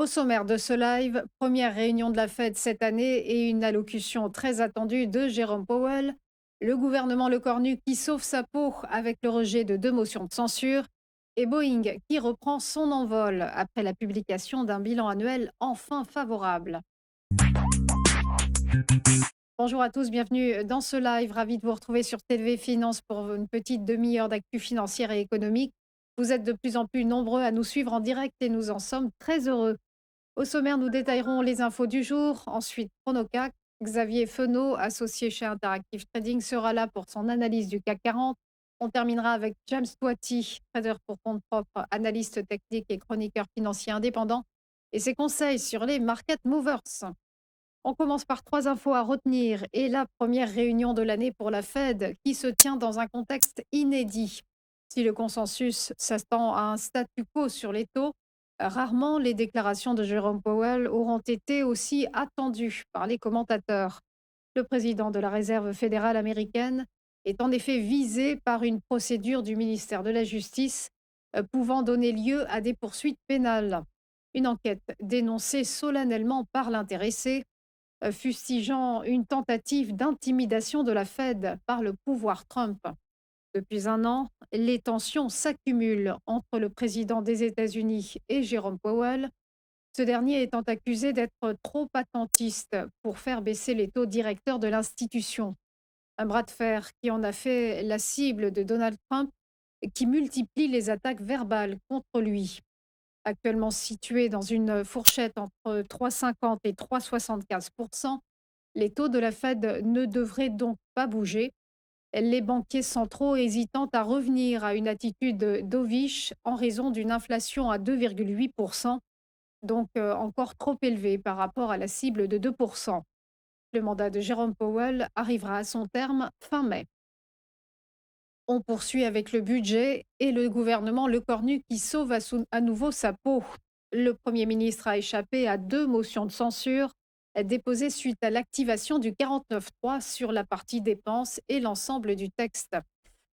Au sommaire de ce live, première réunion de la Fed cette année et une allocution très attendue de Jérôme Powell. Le gouvernement Le Cornu qui sauve sa peau avec le rejet de deux motions de censure. Et Boeing qui reprend son envol après la publication d'un bilan annuel enfin favorable. Bonjour à tous, bienvenue dans ce live. Ravi de vous retrouver sur TV Finance pour une petite demi-heure d'actu financière et économique. Vous êtes de plus en plus nombreux à nous suivre en direct et nous en sommes très heureux. Au sommaire, nous détaillerons les infos du jour. Ensuite, Pronocac. Xavier Fenot, associé chez Interactive Trading, sera là pour son analyse du CAC 40. On terminera avec James Toiti, trader pour compte propre, analyste technique et chroniqueur financier indépendant, et ses conseils sur les market movers. On commence par trois infos à retenir et la première réunion de l'année pour la Fed qui se tient dans un contexte inédit. Si le consensus s'attend à un statu quo sur les taux, rarement les déclarations de Jérôme Powell auront été aussi attendues par les commentateurs. Le président de la Réserve fédérale américaine est en effet visé par une procédure du ministère de la Justice pouvant donner lieu à des poursuites pénales. Une enquête dénoncée solennellement par l'intéressé fustigeant une tentative d'intimidation de la Fed par le pouvoir Trump. Depuis un an, les tensions s'accumulent entre le président des États-Unis et Jérôme Powell, ce dernier étant accusé d'être trop attentiste pour faire baisser les taux directeurs de l'institution. Un bras de fer qui en a fait la cible de Donald Trump et qui multiplie les attaques verbales contre lui. Actuellement situé dans une fourchette entre 3,50 et 3,75, les taux de la Fed ne devraient donc pas bouger. Les banquiers centraux hésitant à revenir à une attitude dovish en raison d'une inflation à 2,8%, donc encore trop élevée par rapport à la cible de 2%. Le mandat de Jérôme Powell arrivera à son terme fin mai. On poursuit avec le budget et le gouvernement Le Cornu qui sauve à nouveau sa peau. Le Premier ministre a échappé à deux motions de censure déposées suite à l'activation du 49.3 sur la partie dépenses et l'ensemble du texte.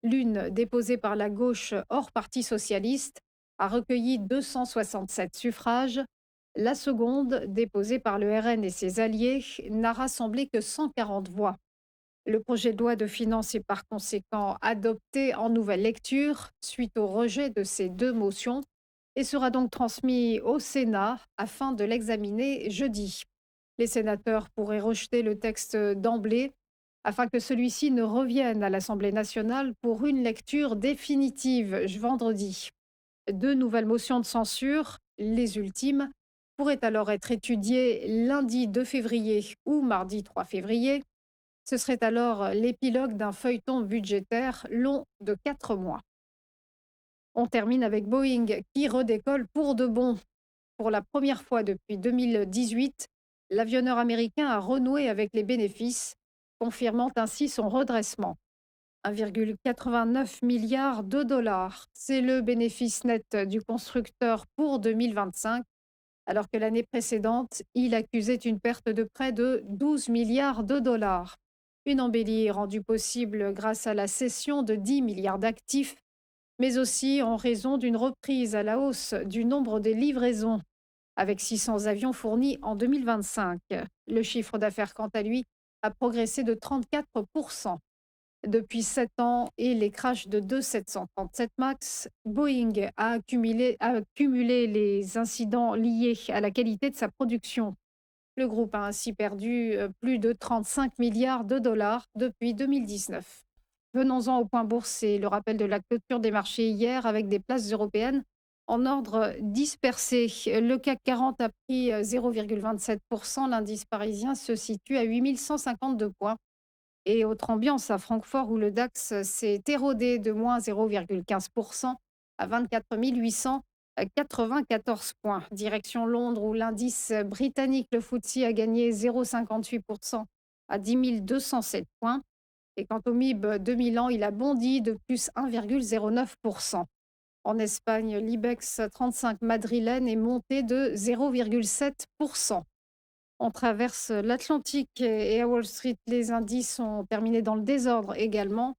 L'une, déposée par la gauche hors Parti socialiste, a recueilli 267 suffrages. La seconde, déposée par le RN et ses alliés, n'a rassemblé que 140 voix. Le projet de loi de finances est par conséquent adopté en nouvelle lecture suite au rejet de ces deux motions et sera donc transmis au Sénat afin de l'examiner jeudi. Les sénateurs pourraient rejeter le texte d'emblée afin que celui-ci ne revienne à l'Assemblée nationale pour une lecture définitive vendredi. Deux nouvelles motions de censure, les ultimes, pourraient alors être étudiées lundi 2 février ou mardi 3 février. Ce serait alors l'épilogue d'un feuilleton budgétaire long de 4 mois. On termine avec Boeing qui redécolle pour de bon. Pour la première fois depuis 2018, l'avionneur américain a renoué avec les bénéfices, confirmant ainsi son redressement. 1,89 milliard de dollars, c'est le bénéfice net du constructeur pour 2025, alors que l'année précédente, il accusait une perte de près de 12 milliards de dollars. Une embellie rendue possible grâce à la cession de 10 milliards d'actifs, mais aussi en raison d'une reprise à la hausse du nombre des livraisons, avec 600 avions fournis en 2025. Le chiffre d'affaires, quant à lui, a progressé de 34%. Depuis 7 ans et les crashs de deux 737 MAX, Boeing a accumulé les incidents liés à la qualité de sa production. Le groupe a ainsi perdu plus de 35 milliards de dollars depuis 2019. Venons-en au point boursier, le rappel de la clôture des marchés hier avec des places européennes en ordre dispersé. Le CAC 40 a pris 0,27%, l'indice parisien se situe à 8152 points. Et autre ambiance à Francfort où le DAX s'est érodé de moins 0,15% à 24 894 points. Direction Londres où l'indice britannique, le FTSE, a gagné 0,58% à 10 207 points. Et quant au MIB de Milan, il a bondi de plus 1,09%. En Espagne, l'IBEX 35 madrilène est monté de 0,7%. On traverse l'Atlantique et à Wall Street, les indices ont terminé dans le désordre également.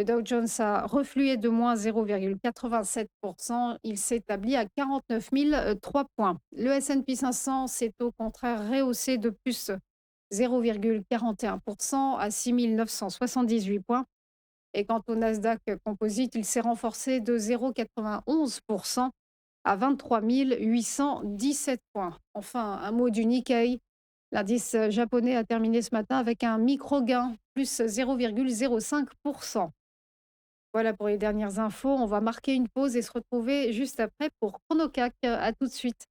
Le Dow Jones a reflué de moins 0,87%. Il s'établit à 49 003 points. Le S&P 500 s'est au contraire rehaussé de plus 0,41% à 6 978 points. Et quant au Nasdaq Composite, il s'est renforcé de 0,91% à 23 817 points. Enfin, un mot du Nikkei. L'indice japonais a terminé ce matin avec un micro-gain, plus 0,05%. Voilà pour les dernières infos. On va marquer une pause et se retrouver juste après pour ChronoCac. À tout de suite.